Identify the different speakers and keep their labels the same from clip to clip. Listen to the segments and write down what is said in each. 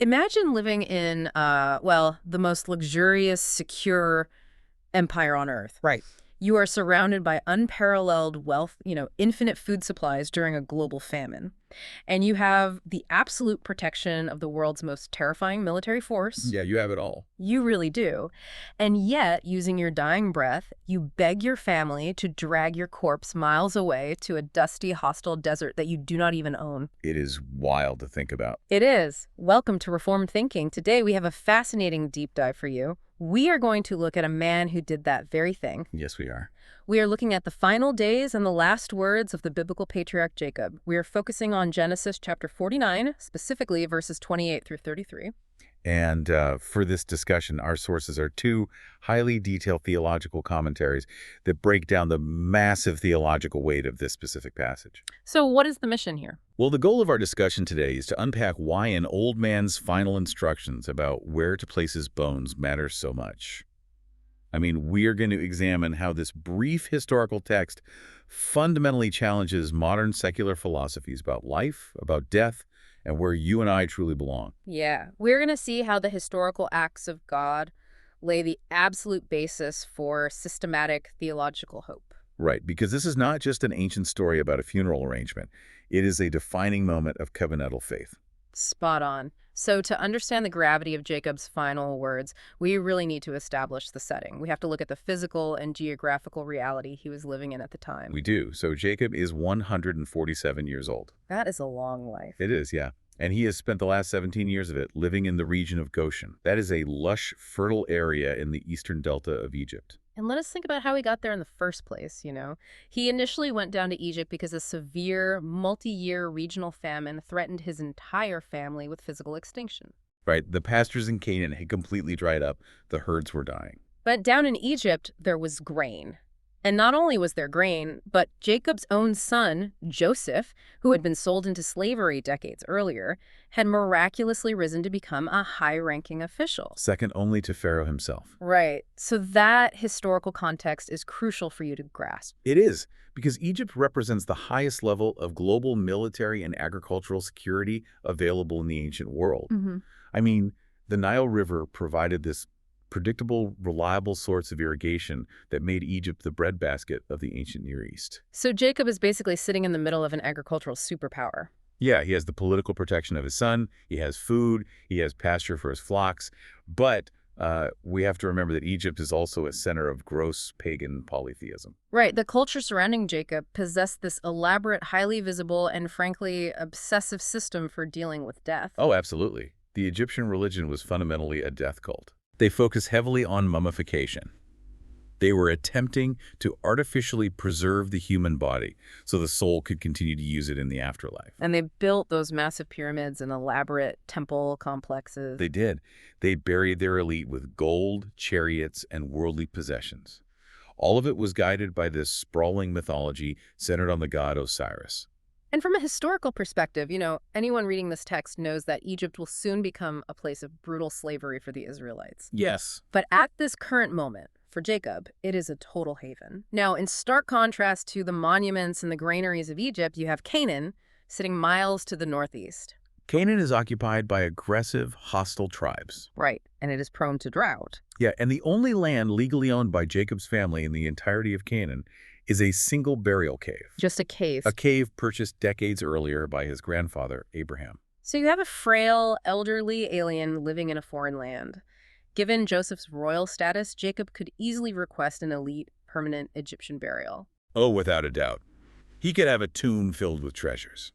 Speaker 1: Imagine living in, well, the most luxurious, secure empire on Earth.
Speaker 2: Right.
Speaker 1: You are surrounded by unparalleled wealth, infinite food supplies during a global famine. And you have the absolute protection of the world's most terrifying military force.
Speaker 2: Yeah, you have it all.
Speaker 1: You really do. And yet, using your dying breath, you beg your family to drag your corpse miles away to a dusty, hostile desert that you do not even own.
Speaker 2: It is wild to think about.
Speaker 1: It is. Welcome to Reformed Thinking. Today, we have a fascinating deep dive for you. We are going to look at a man who did that very thing.
Speaker 2: Yes, we are.
Speaker 1: We are looking at the final days and the last words of the biblical patriarch Jacob. We are focusing on Genesis chapter 49, specifically verses 28 through 33.
Speaker 2: And for this discussion, our sources are two highly detailed theological commentaries that break down the massive theological weight of this specific passage.
Speaker 1: So what is the mission here?
Speaker 2: Well, the goal of our discussion today is to unpack why an old man's final instructions about where to place his bones matter so much. I mean, we are going to examine how this brief historical text fundamentally challenges modern secular philosophies about life, about death, and where you and I truly belong.
Speaker 1: Yeah, we're going to see how the historical acts of God lay the absolute basis for systematic theological hope.
Speaker 2: Right, because this is not just an ancient story about a funeral arrangement. It is a defining moment of covenantal faith.
Speaker 1: Spot on. So to understand the gravity of Jacob's final words, we really need to establish the setting. We have to look at the physical and geographical reality he was living in at the time.
Speaker 2: We do. So Jacob is 147 years old.
Speaker 1: That is a long life.
Speaker 2: It is, yeah. And he has spent the last 17 years of it living in the region of Goshen. That is a lush, fertile area in the eastern delta of Egypt.
Speaker 1: And let us think about how he got there in the first place, He initially went down to Egypt because a severe, multi-year regional famine threatened his entire family with physical extinction.
Speaker 2: Right, the pastures in Canaan had completely dried up. The herds were dying.
Speaker 1: But down in Egypt, there was grain. And not only was there grain, but Jacob's own son, Joseph, who had been sold into slavery decades earlier, had miraculously risen to become a high-ranking official.
Speaker 2: Second only to Pharaoh himself.
Speaker 1: Right. So that historical context is crucial for you to grasp.
Speaker 2: It is, because Egypt represents the highest level of global military and agricultural security available in the ancient world. I mean, the Nile River provided this predictable, reliable source of irrigation that made Egypt the breadbasket of the ancient Near East.
Speaker 1: So Jacob is basically sitting in the middle of an agricultural superpower.
Speaker 2: Yeah, he has the political protection of his son, he has food, he has pasture for his flocks, but we have to remember that Egypt is also a center of gross pagan polytheism.
Speaker 1: Right. The culture surrounding Jacob possessed this elaborate, highly visible, and frankly, obsessive system for dealing with death.
Speaker 2: Oh, absolutely. The Egyptian religion was fundamentally a death cult. They focus heavily on mummification. They were attempting to artificially preserve the human body so the soul could continue to use it in the afterlife.
Speaker 1: And they built those massive pyramids and elaborate temple complexes.
Speaker 2: They did. They buried their elite with gold, chariots, and worldly possessions. All of it was guided by this sprawling mythology centered on the god Osiris.
Speaker 1: And from a historical perspective, anyone reading this text knows that Egypt will soon become a place of brutal slavery for the Israelites.
Speaker 2: Yes.
Speaker 1: But at this current moment, for Jacob, it is a total haven. Now, in stark contrast to the monuments and the granaries of Egypt, you have Canaan sitting miles to the northeast.
Speaker 2: Canaan is occupied by aggressive, hostile tribes.
Speaker 1: Right, and it is prone to drought.
Speaker 2: Yeah, and the only land legally owned by Jacob's family in the entirety of Canaan is a single burial cave.
Speaker 1: Just a cave.
Speaker 2: A cave purchased decades earlier by his grandfather, Abraham.
Speaker 1: So you have a frail, elderly alien living in a foreign land. Given Joseph's royal status, Jacob could easily request an elite, permanent Egyptian burial.
Speaker 2: Oh, without a doubt. He could have a tomb filled with treasures.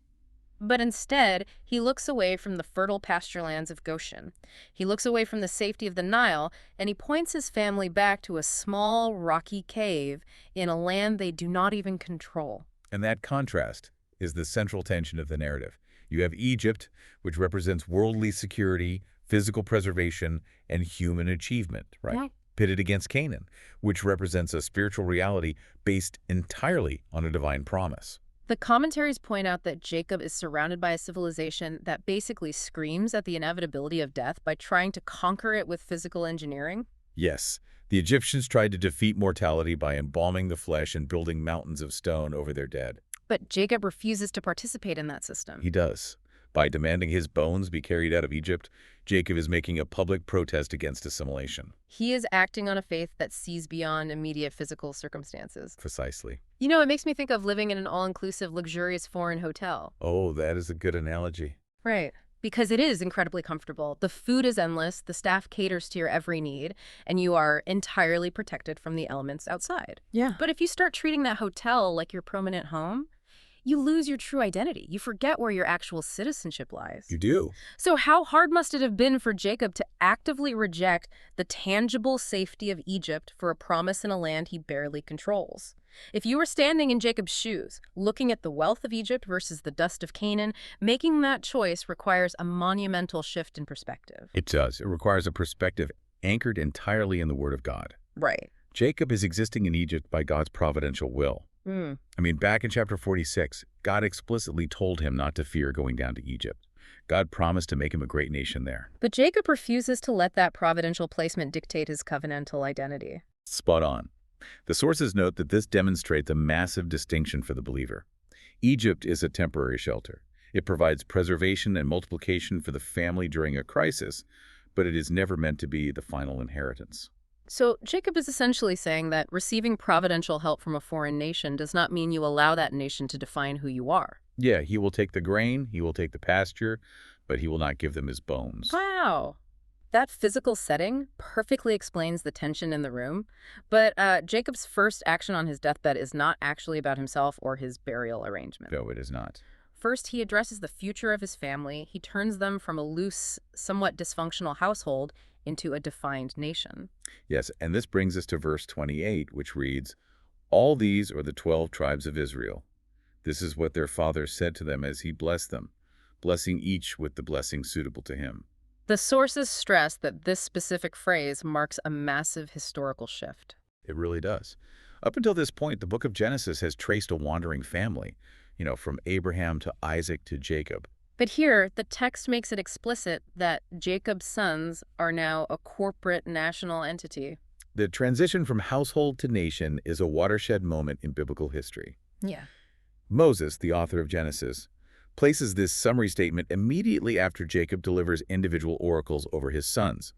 Speaker 1: But instead, he looks away from the fertile pasture lands of Goshen. He looks away from the safety of the Nile, and he points his family back to a small, rocky cave in a land they do not even control.
Speaker 2: And that contrast is the central tension of the narrative. You have Egypt, which represents worldly security, physical preservation, and human achievement, right?
Speaker 1: Yeah.
Speaker 2: Pitted against Canaan, which represents a spiritual reality based entirely on a divine promise.
Speaker 1: The commentaries point out that Jacob is surrounded by a civilization that basically screams at the inevitability of death by trying to conquer it with physical engineering.
Speaker 2: Yes, the Egyptians tried to defeat mortality by embalming the flesh and building mountains of stone over their dead.
Speaker 1: But Jacob refuses to participate in that system.
Speaker 2: He does. By demanding his bones be carried out of Egypt, Jacob is making a public protest against assimilation.
Speaker 1: He is acting on a faith that sees beyond immediate physical circumstances.
Speaker 2: Precisely.
Speaker 1: You know, it makes me think of living in an all-inclusive, luxurious foreign hotel.
Speaker 2: Oh, that is a good analogy.
Speaker 1: Right. Because it is incredibly comfortable. The food is endless, the staff caters to your every need, and you are entirely protected from the elements outside.
Speaker 3: Yeah.
Speaker 1: But if you start treating that hotel like your permanent home, you lose your true identity. You forget where your actual citizenship lies.
Speaker 2: You do.
Speaker 1: So how hard must it have been for Jacob to actively reject the tangible safety of Egypt for a promise in a land he barely controls? If you were standing in Jacob's shoes, looking at the wealth of Egypt versus the dust of Canaan, making that choice requires a monumental shift in perspective.
Speaker 2: It does. It requires a perspective anchored entirely in the Word of God.
Speaker 1: Right.
Speaker 2: Jacob is existing in Egypt by God's providential will. Back in chapter 46, God explicitly told him not to fear going down to Egypt. God promised to make him a great nation there.
Speaker 1: But Jacob refuses to let that providential placement dictate his covenantal identity.
Speaker 2: Spot on. The sources note that this demonstrates a massive distinction for the believer. Egypt is a temporary shelter. It provides preservation and multiplication for the family during a crisis, but it is never meant to be the final inheritance.
Speaker 1: So Jacob is essentially saying that receiving providential help from a foreign nation does not mean you allow that nation to define who you are.
Speaker 2: Yeah, he will take the grain, he will take the pasture, but he will not give them his bones.
Speaker 1: Wow. That physical setting perfectly explains the tension in the room. But Jacob's first action on his deathbed is not actually about himself or his burial arrangement.
Speaker 2: No, it is not.
Speaker 1: First, he addresses the future of his family. He turns them from a loose, somewhat dysfunctional household into a defined nation.
Speaker 2: Yes, and this brings us to verse 28, which reads, "All these are the 12 tribes of Israel. This is what their father said to them as he blessed them, blessing each with the blessing suitable to him."
Speaker 1: The sources stress that this specific phrase marks a massive historical shift.
Speaker 2: It really does. Up until this point, the book of Genesis has traced a wandering family, from Abraham to Isaac to Jacob.
Speaker 1: But here, the text makes it explicit that Jacob's sons are now a corporate national entity.
Speaker 2: The transition from household to nation is a watershed moment in biblical history.
Speaker 1: Yeah.
Speaker 2: Moses, the author of Genesis, places this summary statement immediately after Jacob delivers individual oracles over his sons.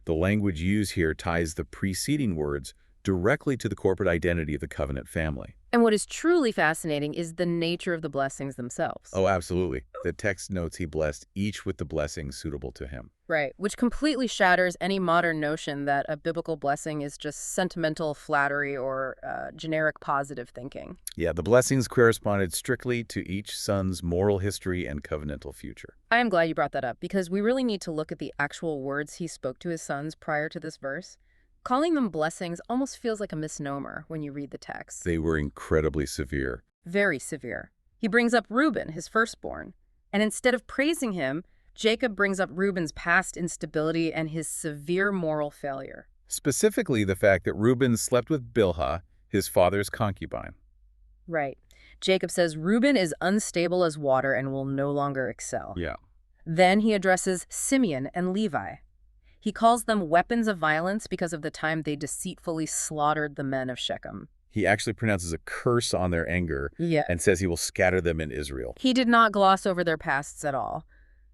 Speaker 2: The language used here ties the preceding words directly to the corporate identity of the covenant family.
Speaker 1: And what is truly fascinating is the nature of the blessings themselves.
Speaker 2: Oh, absolutely. The text notes he blessed each with the blessing suitable to him.
Speaker 1: Right, which completely shatters any modern notion that a biblical blessing is just sentimental flattery or generic positive thinking.
Speaker 2: Yeah, the blessings corresponded strictly to each son's moral history and covenantal future.
Speaker 1: I am glad you brought that up because we really need to look at the actual words he spoke to his sons prior to this verse. Calling them blessings almost feels like a misnomer when you read the text.
Speaker 2: They were incredibly severe.
Speaker 1: Very severe. He brings up Reuben, his firstborn, and instead of praising him, Jacob brings up Reuben's past instability and his severe moral failure.
Speaker 2: Specifically, the fact that Reuben slept with Bilhah, his father's concubine.
Speaker 1: Right. Jacob says Reuben is unstable as water and will no longer excel.
Speaker 2: Yeah.
Speaker 1: Then he addresses Simeon and Levi. He calls them weapons of violence because of the time they deceitfully slaughtered the men of Shechem.
Speaker 2: He actually pronounces a curse on their anger and says he will scatter them in Israel.
Speaker 1: He did not gloss over their pasts at all.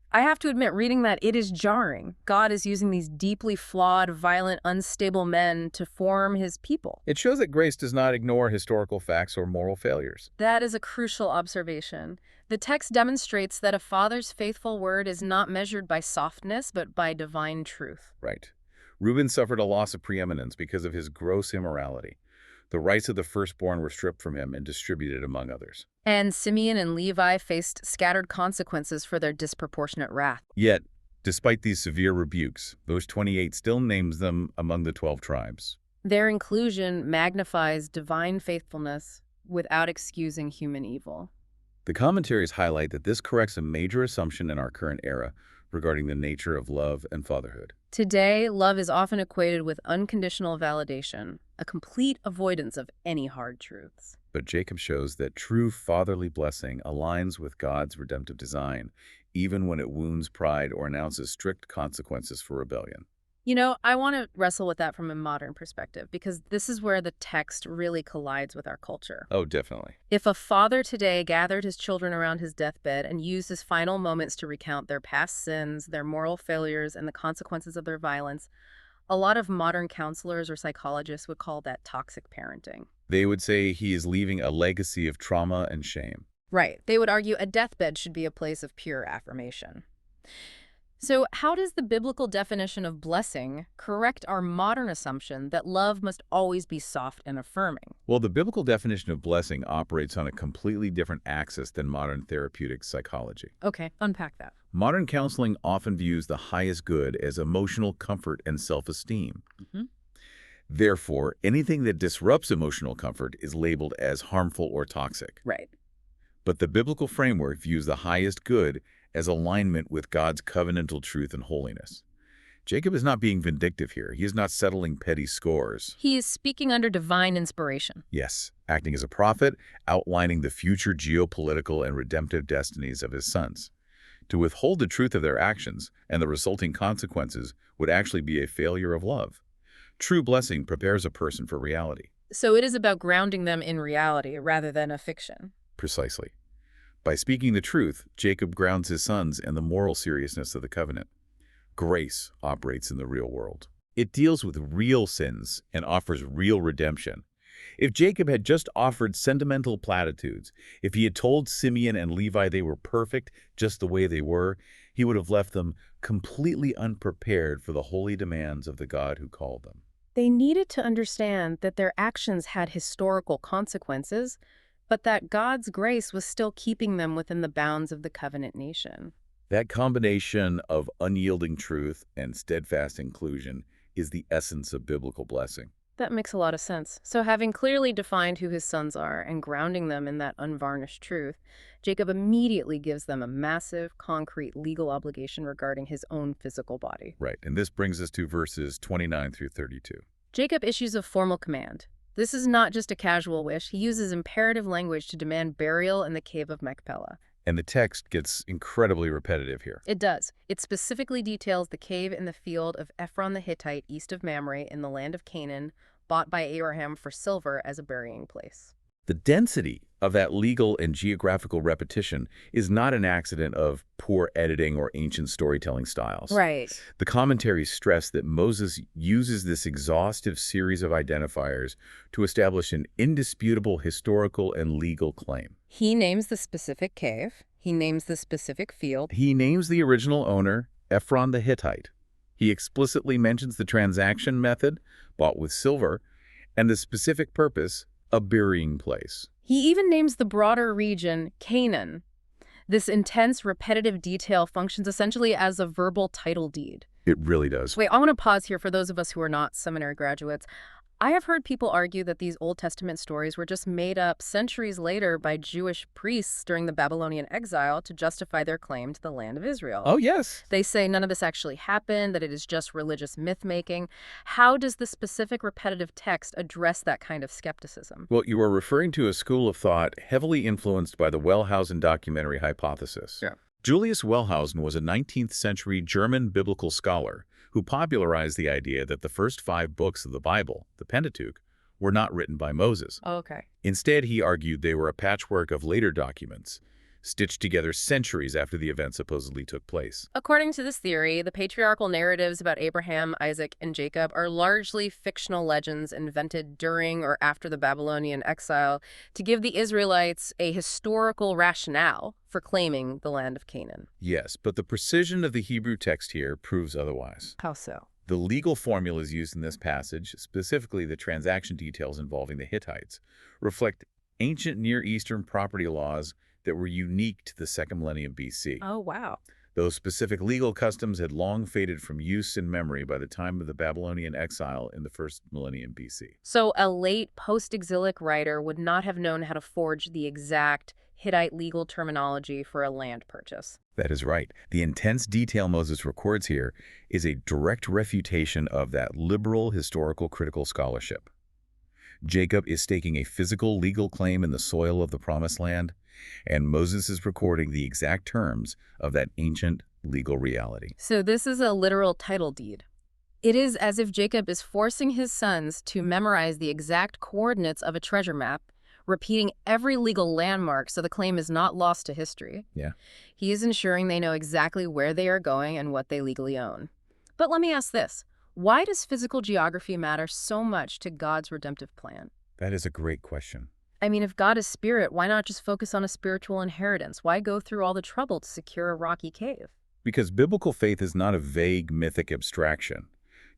Speaker 1: I have to admit, reading that, it is jarring. God is using these deeply flawed, violent, unstable men to form his people.
Speaker 2: It shows that grace does not ignore historical facts or moral failures.
Speaker 1: That is a crucial observation. The text demonstrates that a father's faithful word is not measured by softness, but by divine truth.
Speaker 2: Right. Reuben suffered a loss of preeminence because of his gross immorality. The rights of the firstborn were stripped from him and distributed among others.
Speaker 1: And Simeon and Levi faced scattered consequences for their disproportionate wrath.
Speaker 2: Yet, despite these severe rebukes, verse 28 still names them among the 12 tribes.
Speaker 1: Their inclusion magnifies divine faithfulness without excusing human evil.
Speaker 2: The commentaries highlight that this corrects a major assumption in our current era regarding the nature of love and fatherhood.
Speaker 1: Today, love is often equated with unconditional validation, a complete avoidance of any hard truths.
Speaker 2: But Jacob shows that true fatherly blessing aligns with God's redemptive design, even when it wounds pride or announces strict consequences for rebellion.
Speaker 1: I want to wrestle with that from a modern perspective because this is where the text really collides with our culture.
Speaker 2: Oh, definitely.
Speaker 1: If a father today gathered his children around his deathbed and used his final moments to recount their past sins, their moral failures, and the consequences of their violence, a lot of modern counselors or psychologists would call that toxic parenting.
Speaker 2: They would say he is leaving a legacy of trauma and shame.
Speaker 1: Right. They would argue a deathbed should be a place of pure affirmation. So, how does the biblical definition of blessing correct our modern assumption that love must always be soft and affirming?
Speaker 2: Well, the biblical definition of blessing operates on a completely different axis than modern therapeutic psychology.
Speaker 1: Okay, unpack that.
Speaker 2: Modern counseling often views the highest good as emotional comfort and self-esteem.
Speaker 1: hmm
Speaker 2: Therefore, anything that disrupts emotional comfort is labeled as harmful or toxic.
Speaker 1: Right.
Speaker 2: But the biblical framework views the highest good as alignment with God's covenantal truth and holiness. Jacob is not being vindictive here. He is not settling petty scores.
Speaker 1: He is speaking under divine inspiration.
Speaker 2: Yes, acting as a prophet, outlining the future geopolitical and redemptive destinies of his sons. To withhold the truth of their actions and the resulting consequences would actually be a failure of love. True blessing prepares a person for reality.
Speaker 1: So it is about grounding them in reality rather than a fiction.
Speaker 2: Precisely. By speaking the truth, Jacob grounds his sons in the moral seriousness of the covenant. Grace operates in the real world. It deals with real sins and offers real redemption. If Jacob had just offered sentimental platitudes, if he had told Simeon and Levi they were perfect just the way they were, he would have left them completely unprepared for the holy demands of the God who called them.
Speaker 1: They needed to understand that their actions had historical consequences, but that God's grace was still keeping them within the bounds of the covenant nation.
Speaker 2: That combination of unyielding truth and steadfast inclusion is the essence of biblical blessing.
Speaker 1: That makes a lot of sense. So having clearly defined who his sons are and grounding them in that unvarnished truth, Jacob immediately gives them a massive, concrete legal obligation regarding his own physical body.
Speaker 2: Right, and this brings us to verses 29 through 32.
Speaker 1: Jacob issues a formal command. This is not just a casual wish. He uses imperative language to demand burial in the Cave of Machpelah.
Speaker 2: And the text gets incredibly repetitive here.
Speaker 1: It does. It specifically details the cave in the field of Ephron the Hittite east of Mamre in the land of Canaan, bought by Abraham for silver as a burying place.
Speaker 2: The density of that legal and geographical repetition is not an accident of poor editing or ancient storytelling styles.
Speaker 1: Right.
Speaker 2: The commentaries stress that Moses uses this exhaustive series of identifiers to establish an indisputable historical and legal claim.
Speaker 1: He names the specific cave. He names the specific field.
Speaker 2: He names the original owner, Ephron the Hittite. He explicitly mentions the transaction method, bought with silver, and the specific purpose, a burying place.
Speaker 1: He even names the broader region Canaan. This intense, repetitive detail functions essentially as a verbal title deed.
Speaker 2: It really does.
Speaker 1: Wait, I want to pause here for those of us who are not seminary graduates. I have heard people argue that these Old Testament stories were just made up centuries later by Jewish priests during the Babylonian exile to justify their claim to the land of Israel.
Speaker 2: Oh, yes.
Speaker 1: They say none of this actually happened, that it is just religious myth-making. How does the specific repetitive text address that kind of skepticism?
Speaker 2: Well, you are referring to a school of thought heavily influenced by the Wellhausen documentary hypothesis.
Speaker 1: Yeah.
Speaker 2: Julius Wellhausen was a 19th century German biblical scholar who popularized the idea that the first 5 books of the Bible, the Pentateuch, were not written by Moses.
Speaker 1: Oh, okay.
Speaker 2: Instead, he argued they were a patchwork of later documents, stitched together centuries after the event supposedly took place.
Speaker 1: According to this theory, the patriarchal narratives about Abraham, Isaac, and Jacob are largely fictional legends invented during or after the Babylonian exile to give the Israelites a historical rationale for claiming the land of Canaan.
Speaker 2: Yes, but the precision of the Hebrew text here proves otherwise.
Speaker 1: How so?
Speaker 2: The legal formulas used in this passage, specifically the transaction details involving the Hittites, reflect ancient Near Eastern property laws that were unique to the 2nd millennium BC.
Speaker 1: Oh, wow.
Speaker 2: Those specific legal customs had long faded from use and memory by the time of the Babylonian exile in the 1st millennium BC.
Speaker 1: So a late post-exilic writer would not have known how to forge the exact Hittite legal terminology for a land purchase.
Speaker 2: That is right. The intense detail Moses records here is a direct refutation of that liberal historical critical scholarship. Jacob is staking a physical legal claim in the soil of the Promised Land, and Moses is recording the exact terms of that ancient legal reality.
Speaker 1: So this is a literal title deed. It is as if Jacob is forcing his sons to memorize the exact coordinates of a treasure map, repeating every legal landmark so the claim is not lost to history.
Speaker 2: Yeah.
Speaker 1: He is ensuring they know exactly where they are going and what they legally own. But let me ask this. Why does physical geography matter so much to God's redemptive plan?
Speaker 2: That is a great question.
Speaker 1: I mean, if God is spirit, why not just focus on a spiritual inheritance? Why go through all the trouble to secure a rocky cave?
Speaker 2: Because biblical faith is not a vague mythic abstraction.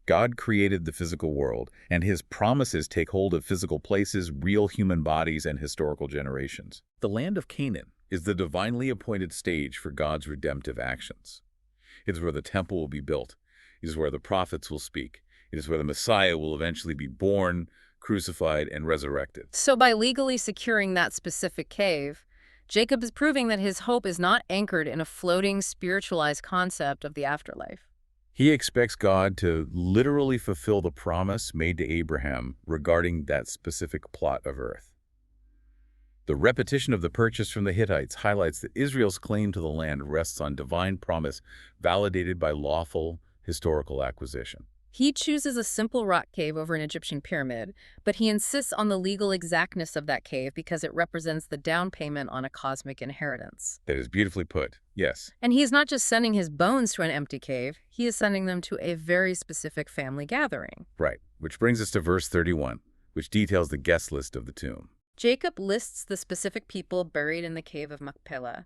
Speaker 2: God created the physical world, and his promises take hold of physical places, real human bodies, and historical generations. The land of Canaan is the divinely appointed stage for God's redemptive actions. It is where the temple will be built. It is where the prophets will speak. It is where the Messiah will eventually be born, crucified, and resurrected.
Speaker 1: So by legally securing that specific cave, Jacob is proving that his hope is not anchored in a floating, spiritualized concept of the afterlife.
Speaker 2: He expects God to literally fulfill the promise made to Abraham regarding that specific plot of earth. The repetition of the purchase from the Hittites highlights that Israel's claim to the land rests on divine promise validated by lawful historical acquisition.
Speaker 1: He chooses a simple rock cave over an Egyptian pyramid, but he insists on the legal exactness of that cave because it represents the down payment on a cosmic inheritance.
Speaker 2: That is beautifully put, yes.
Speaker 1: And he is not just sending his bones to an empty cave, he is sending them to a very specific family gathering.
Speaker 2: Right, which brings us to verse 31, which details the guest list of the tomb.
Speaker 1: Jacob lists the specific people buried in the Cave of Machpelah.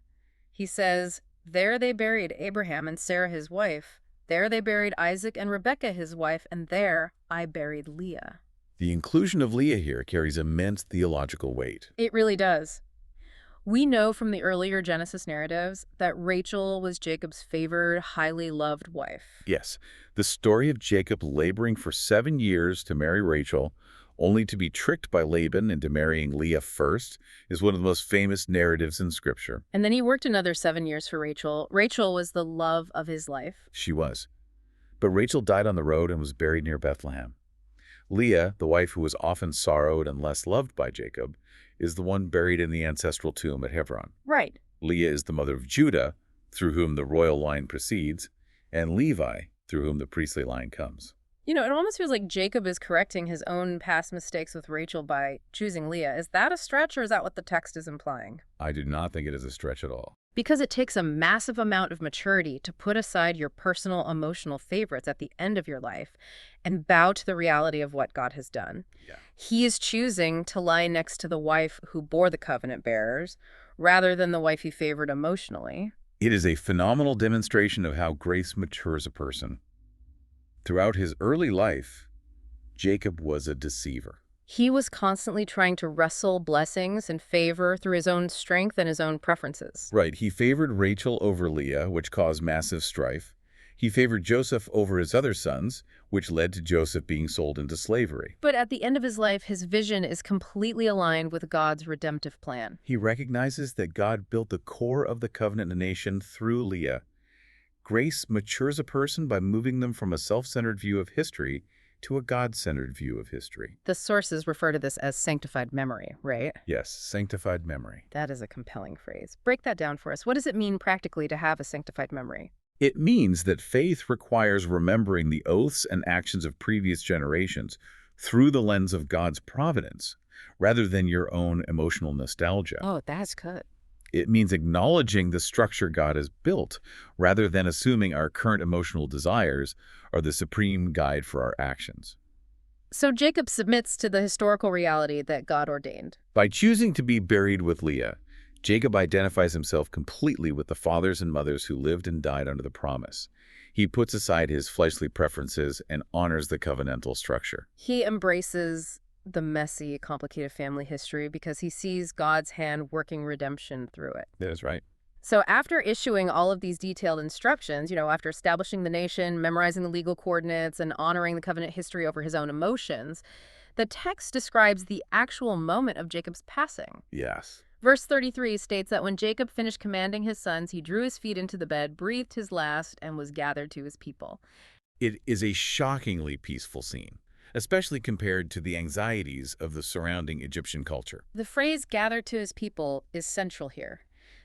Speaker 1: He says, "There they buried Abraham and Sarah his wife. There they buried Isaac and Rebekah his wife, and there I buried Leah."
Speaker 2: The inclusion of Leah here carries immense theological weight.
Speaker 1: It really does. We know from the earlier Genesis narratives that Rachel was Jacob's favored, highly loved wife.
Speaker 2: Yes, the story of Jacob laboring for 7 years to marry Rachel, only to be tricked by Laban into marrying Leah first, is one of the most famous narratives in Scripture.
Speaker 1: And then he worked another 7 years for Rachel. Rachel was the love of his life.
Speaker 2: She was. But Rachel died on the road and was buried near Bethlehem. Leah, the wife who was often sorrowed and less loved by Jacob, is the one buried in the ancestral tomb at Hebron.
Speaker 1: Right.
Speaker 2: Leah is the mother of Judah, through whom the royal line proceeds, and Levi, through whom the priestly line comes.
Speaker 1: You know, it almost feels like Jacob is correcting his own past mistakes with Rachel by choosing Leah. Is that a stretch, or is that what the text is implying?
Speaker 2: I do not think it is a stretch at all.
Speaker 1: Because it takes a massive amount of maturity to put aside your personal emotional favorites at the end of your life and bow to the reality of what God has done.
Speaker 2: Yeah.
Speaker 1: He is choosing to lie next to the wife who bore the covenant bearers rather than the wife he favored emotionally.
Speaker 2: It is a phenomenal demonstration of how grace matures a person. Throughout his early life, Jacob was a deceiver.
Speaker 1: He was constantly trying to wrestle blessings and favor through his own strength and his own preferences.
Speaker 2: Right, he favored Rachel over Leah, which caused massive strife. He favored Joseph over his other sons, which led to Joseph being sold into slavery.
Speaker 1: But at the end of his life, his vision is completely aligned with God's redemptive plan.
Speaker 2: He recognizes that God built the core of the covenant nation through Leah. Grace matures a person by moving them from a self-centered view of history to a God-centered view of history.
Speaker 1: The sources refer to this as sanctified memory, right?
Speaker 2: Yes, sanctified memory.
Speaker 1: That is a compelling phrase. Break that down for us. What does it mean practically to have a sanctified memory?
Speaker 2: It means that faith requires remembering the oaths and actions of previous generations through the lens of God's providence, rather than your own emotional nostalgia.
Speaker 1: Oh, that's good.
Speaker 2: It means acknowledging the structure God has built, rather than assuming our current emotional desires are the supreme guide for our actions.
Speaker 1: So Jacob submits to the historical reality that God ordained.
Speaker 2: By choosing to be buried with Leah, Jacob identifies himself completely with the fathers and mothers who lived and died under the promise. He puts aside his fleshly preferences and honors the covenantal structure.
Speaker 1: He embraces the messy, complicated family history because he sees God's hand working redemption through it.
Speaker 2: That is right.
Speaker 1: So after issuing all of these detailed instructions, after establishing the nation, memorizing the legal coordinates, and honoring the covenant history over his own emotions, the text describes the actual moment of Jacob's passing.
Speaker 2: Yes.
Speaker 1: Verse 33 states that when Jacob finished commanding his sons, he drew his feet into the bed, breathed his last, and was gathered to his people.
Speaker 2: It is a shockingly peaceful scene, especially compared to the anxieties of the surrounding Egyptian culture.
Speaker 1: The phrase gathered to his people is central here.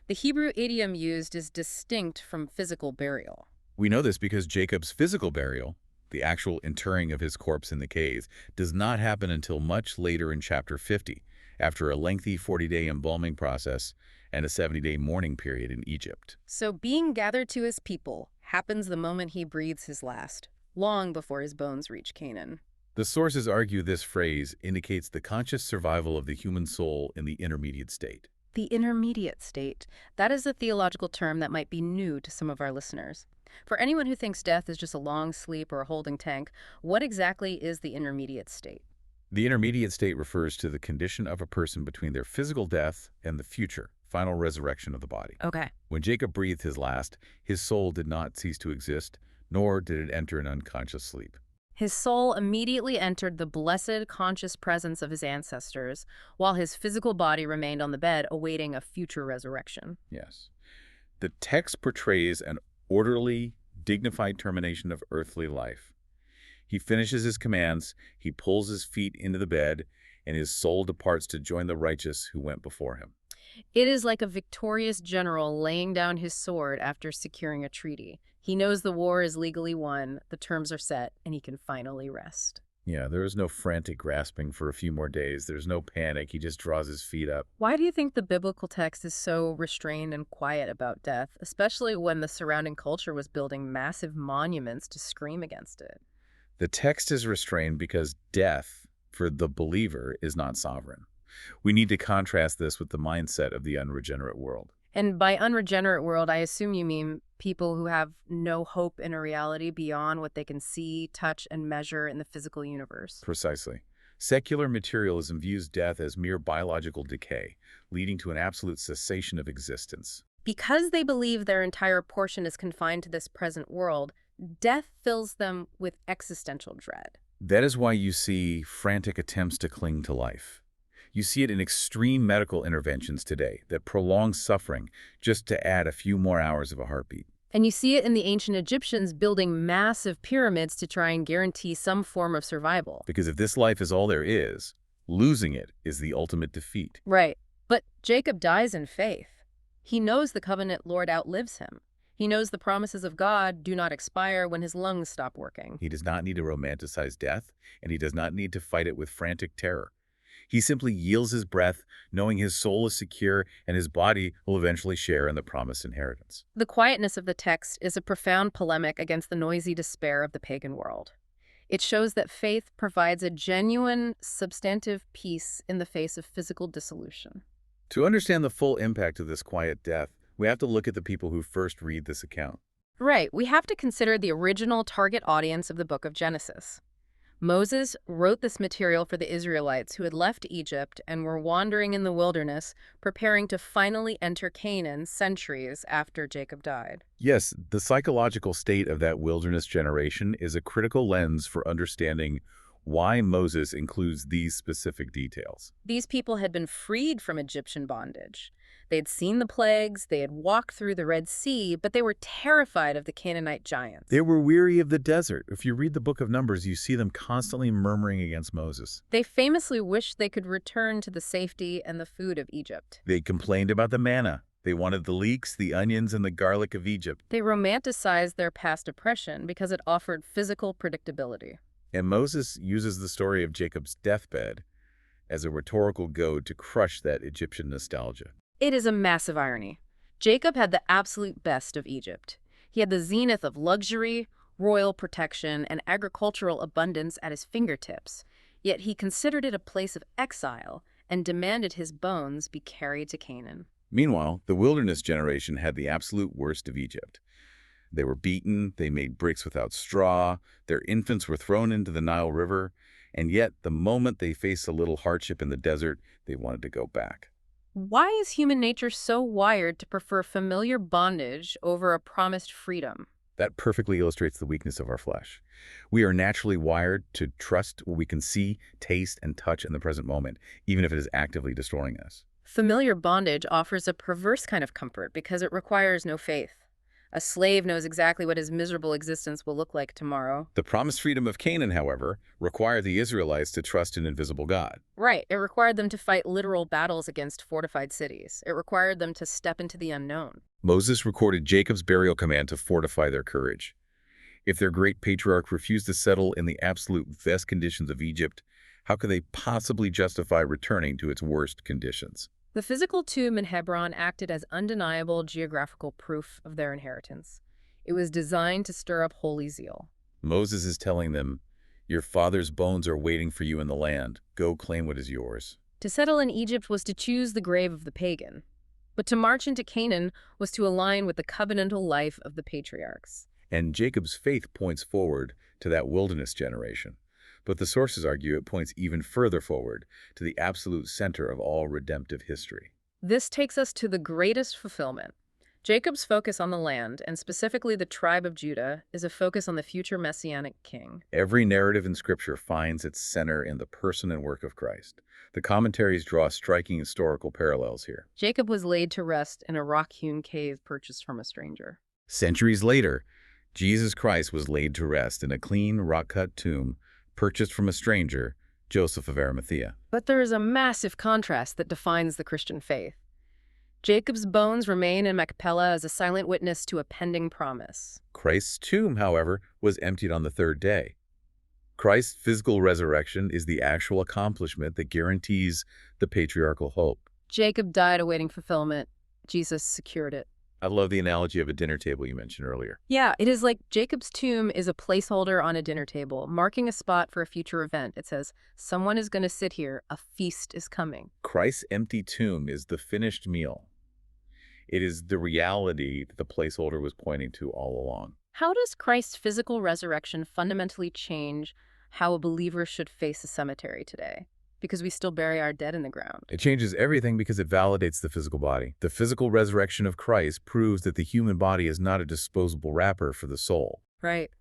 Speaker 1: The Hebrew idiom used is distinct from physical burial.
Speaker 2: We know this because Jacob's physical burial, The actual interring of his corpse in the cave does not happen until much later in chapter 50, after a lengthy 40-day embalming process and a 70-day mourning period in Egypt.
Speaker 1: So being gathered to his people happens the moment he breathes his last, long before his bones reach Canaan.
Speaker 2: The sources argue this phrase indicates the conscious survival of the human soul in the intermediate state.
Speaker 1: The intermediate state. That is a theological term that might be new to some of our listeners. For anyone who thinks death is just a long sleep or a holding tank, what exactly is the intermediate state?
Speaker 2: The intermediate state refers to the condition of a person between their physical death and the future, final resurrection of the body.
Speaker 1: Okay.
Speaker 2: When Jacob breathed his last, his soul did not cease to exist, nor did it enter an unconscious sleep.
Speaker 1: His soul immediately entered the blessed conscious presence of his ancestors, while his physical body remained on the bed awaiting a future resurrection.
Speaker 2: Yes. The text portrays an orderly, dignified termination of earthly life. He finishes his commands, he pulls his feet into the bed, and his soul departs to join the righteous who went before him.
Speaker 1: It is like a victorious general laying down his sword after securing a treaty. He knows the war is legally won, the terms are set, and he can finally rest.
Speaker 2: Yeah, there is no frantic grasping for a few more days. There's no panic. He just draws his feet up.
Speaker 1: Why do you think the biblical text is so restrained and quiet about death, especially when the surrounding culture was building massive monuments to scream against it?
Speaker 2: The text is restrained because death, for the believer, is not sovereign. We need to contrast this with the mindset of the unregenerate world.
Speaker 1: And by unregenerate world, I assume you mean people who have no hope in a reality beyond what they can see, touch, and measure in the physical universe.
Speaker 2: Precisely. Secular materialism views death as mere biological decay, leading to an absolute cessation of existence.
Speaker 1: Because they believe their entire portion is confined to this present world, death fills them with existential dread.
Speaker 2: That is why you see frantic attempts to cling to life. You see it in extreme medical interventions today that prolong suffering just to add a few more hours of a heartbeat.
Speaker 1: And you see it in the ancient Egyptians building massive pyramids to try and guarantee some form of survival.
Speaker 2: Because if this life is all there is, losing it is the ultimate defeat.
Speaker 1: Right. But Jacob dies in faith. He knows the covenant Lord outlives him. He knows the promises of God do not expire when his lungs stop working.
Speaker 2: He does not need to romanticize death, and he does not need to fight it with frantic terror. He simply yields his breath, knowing his soul is secure and his body will eventually share in the promised inheritance.
Speaker 1: The quietness of the text is a profound polemic against the noisy despair of the pagan world. It shows that faith provides a genuine, substantive peace in the face of physical dissolution.
Speaker 2: To understand the full impact of this quiet death, we have to look at the people who first read this account.
Speaker 1: Right, we have to consider the original target audience of the book of Genesis. Moses wrote this material for the Israelites who had left Egypt and were wandering in the wilderness, preparing to finally enter Canaan centuries after Jacob died.
Speaker 2: Yes, the psychological state of that wilderness generation is a critical lens for understanding why Moses includes these specific details.
Speaker 1: These people had been freed from Egyptian bondage. They had seen the plagues, they had walked through the Red Sea, but they were terrified of the Canaanite giants.
Speaker 2: They were weary of the desert. If you read the book of Numbers, you see them constantly murmuring against Moses.
Speaker 1: They famously wished they could return to the safety and the food of Egypt.
Speaker 2: They complained about the manna. They wanted the leeks, the onions, and the garlic of Egypt.
Speaker 1: They romanticized their past oppression because it offered physical predictability.
Speaker 2: And Moses uses the story of Jacob's deathbed as a rhetorical goad to crush that Egyptian nostalgia.
Speaker 1: It is a massive irony. Jacob had the absolute best of Egypt. He had the zenith of luxury, royal protection, and agricultural abundance at his fingertips. Yet he considered it a place of exile and demanded his bones be carried to Canaan.
Speaker 2: Meanwhile, the wilderness generation had the absolute worst of Egypt. They were beaten, they made bricks without straw, their infants were thrown into the Nile River, and yet the moment they faced a little hardship in the desert, they wanted to go back.
Speaker 1: Why is human nature so wired to prefer familiar bondage over a promised freedom?
Speaker 2: That perfectly illustrates the weakness of our flesh. We are naturally wired to trust what we can see, taste, and touch in the present moment, even if it is actively destroying us.
Speaker 1: Familiar bondage offers a perverse kind of comfort because it requires no faith. A slave knows exactly what his miserable existence will look like tomorrow.
Speaker 2: The promised freedom of Canaan, however, required the Israelites to trust an invisible God.
Speaker 1: Right. It required them to fight literal battles against fortified cities. It required them to step into the unknown.
Speaker 2: Moses recorded Jacob's burial command to fortify their courage. If their great patriarch refused to settle in the absolute best conditions of Egypt, how could they possibly justify returning to its worst conditions?
Speaker 1: The physical tomb in Hebron acted as undeniable geographical proof of their inheritance. It was designed to stir up holy zeal.
Speaker 2: Moses is telling them, "Your father's bones are waiting for you in the land. Go claim what is yours."
Speaker 1: To settle in Egypt was to choose the grave of the pagan, but to march into Canaan was to align with the covenantal life of the patriarchs.
Speaker 2: And Jacob's faith points forward to that wilderness generation. But the sources argue it points even further forward to the absolute center of all redemptive history.
Speaker 1: This takes us to the greatest fulfillment. Jacob's focus on the land, and specifically the tribe of Judah, is a focus on the future messianic king.
Speaker 2: Every narrative in Scripture finds its center in the person and work of Christ. The commentaries draw striking historical parallels here.
Speaker 1: Jacob was laid to rest in a rock-hewn cave purchased from a stranger.
Speaker 2: Centuries later, Jesus Christ was laid to rest in a clean, rock-cut tomb purchased from a stranger, Joseph of Arimathea.
Speaker 1: But there is a massive contrast that defines the Christian faith. Jacob's bones remain in Machpelah as a silent witness to a pending promise.
Speaker 2: Christ's tomb, however, was emptied on the third day. Christ's physical resurrection is the actual accomplishment that guarantees the patriarchal hope.
Speaker 1: Jacob died awaiting fulfillment. Jesus secured it.
Speaker 2: I love the analogy of a dinner table you mentioned earlier.
Speaker 1: Yeah, it is like Jacob's tomb is a placeholder on a dinner table, marking a spot for a future event. It says, someone is going to sit here, a feast is coming.
Speaker 2: Christ's empty tomb is the finished meal. It is the reality that the placeholder was pointing to all along.
Speaker 1: How does Christ's physical resurrection fundamentally change how a believer should face a cemetery today? Because we still bury our dead in the ground.
Speaker 2: It changes everything because it validates the physical body. The physical resurrection of Christ proves that the human body is not a disposable wrapper for the soul.
Speaker 1: Right.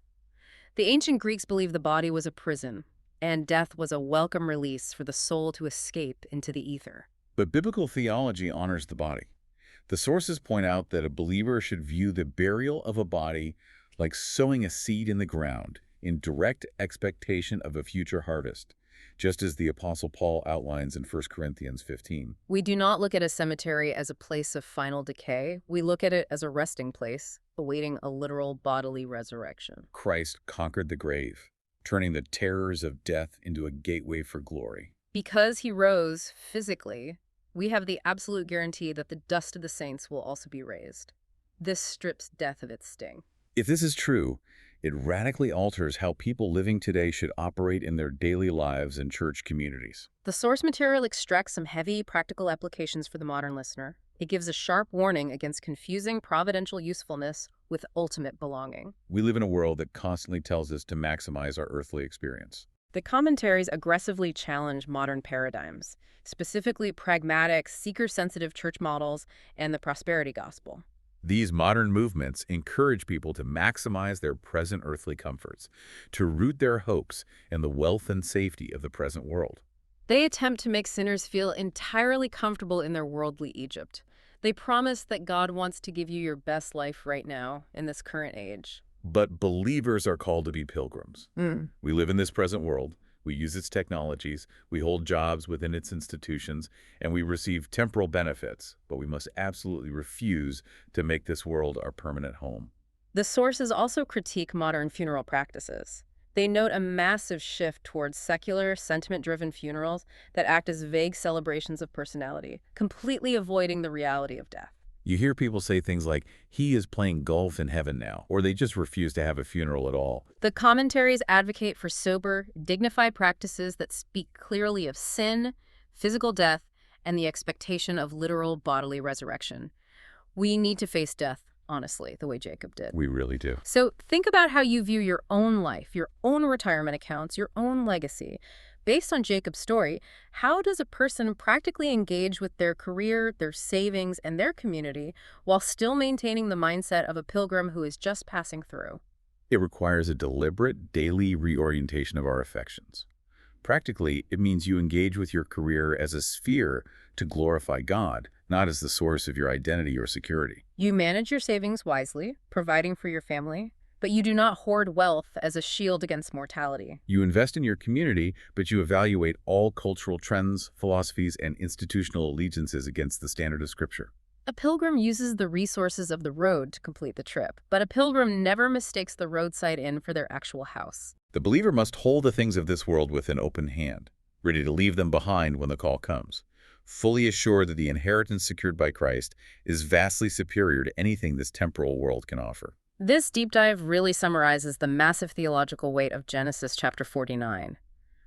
Speaker 1: The ancient Greeks believed the body was a prison, and death was a welcome release for the soul to escape into the ether.
Speaker 2: But biblical theology honors the body. The sources point out that a believer should view the burial of a body like sowing a seed in the ground, in direct expectation of a future harvest, just as the Apostle Paul outlines in 1 Corinthians 15.
Speaker 1: We do not look at a cemetery as a place of final decay. We look at it as a resting place, awaiting a literal bodily resurrection.
Speaker 2: Christ conquered the grave, turning the terrors of death into a gateway for glory.
Speaker 1: Because he rose physically, we have the absolute guarantee that the dust of the saints will also be raised. This strips death of its sting.
Speaker 2: If this is true, it radically alters how people living today should operate in their daily lives and church communities.
Speaker 1: The source material extracts some heavy, practical applications for the modern listener. It gives a sharp warning against confusing providential usefulness with ultimate belonging.
Speaker 2: We live in a world that constantly tells us to maximize our earthly experience.
Speaker 1: The commentaries aggressively challenge modern paradigms, specifically pragmatic, seeker-sensitive church models and the prosperity gospel.
Speaker 2: These modern movements encourage people to maximize their present earthly comforts, to root their hopes in the wealth and safety of the present world.
Speaker 1: They attempt to make sinners feel entirely comfortable in their worldly Egypt. They promise that God wants to give you your best life right now, in this current age.
Speaker 2: But believers are called to be pilgrims. We live in this present world. We use its technologies, we hold jobs within its institutions, and we receive temporal benefits, but we must absolutely refuse to make this world our permanent home.
Speaker 1: The sources also critique modern funeral practices. They note a massive shift towards secular, sentiment-driven funerals that act as vague celebrations of personality, completely avoiding the reality of death.
Speaker 2: You hear people say things like, "He is playing golf in heaven now," or they just refuse to have a funeral at all.
Speaker 1: The commentaries advocate for sober, dignified practices that speak clearly of sin, physical death, and the expectation of literal bodily resurrection. We need to face death, honestly, the way Jacob did.
Speaker 2: We really do.
Speaker 1: So think about how you view your own life, your own retirement accounts, your own legacy. Based on Jacob's story, how does a person practically engage with their career, their savings, and their community while still maintaining the mindset of a pilgrim who is just passing through?
Speaker 2: It requires a deliberate daily reorientation of our affections. Practically, it means you engage with your career as a sphere to glorify God, not as the source of your identity or security.
Speaker 1: You manage your savings wisely, providing for your family, but you do not hoard wealth as a shield against mortality.
Speaker 2: You invest in your community, but you evaluate all cultural trends, philosophies, and institutional allegiances against the standard of Scripture.
Speaker 1: A pilgrim uses the resources of the road to complete the trip, but a pilgrim never mistakes the roadside inn for their actual house.
Speaker 2: The believer must hold the things of this world with an open hand, ready to leave them behind when the call comes, fully assured that the inheritance secured by Christ is vastly superior to anything this temporal world can offer.
Speaker 1: This deep dive really summarizes the massive theological weight of Genesis chapter 49.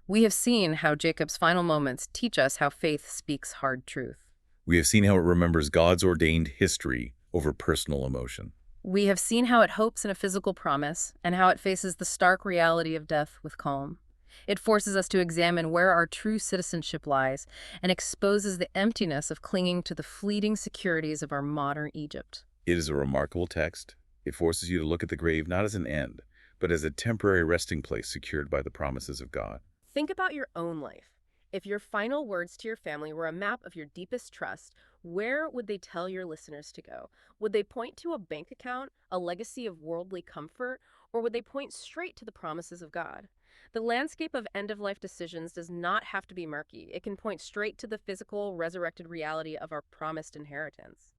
Speaker 1: We have seen how Jacob's final moments teach us how faith speaks hard truth.
Speaker 2: We have seen how it remembers God's ordained history over personal emotion.
Speaker 1: We have seen how it hopes in a physical promise and how it faces the stark reality of death with calm. It forces us to examine where our true citizenship lies and exposes the emptiness of clinging to the fleeting securities of our modern Egypt.
Speaker 2: It is a remarkable text. It forces you to look at the grave not as an end, but as a temporary resting place secured by the promises of God.
Speaker 1: Think about your own life. If your final words to your family were a map of your deepest trust, where would they tell your listeners to go? Would they point to a bank account, a legacy of worldly comfort, or would they point straight to the promises of God? The landscape of end-of-life decisions does not have to be murky. It can point straight to the physical, resurrected reality of our promised inheritance.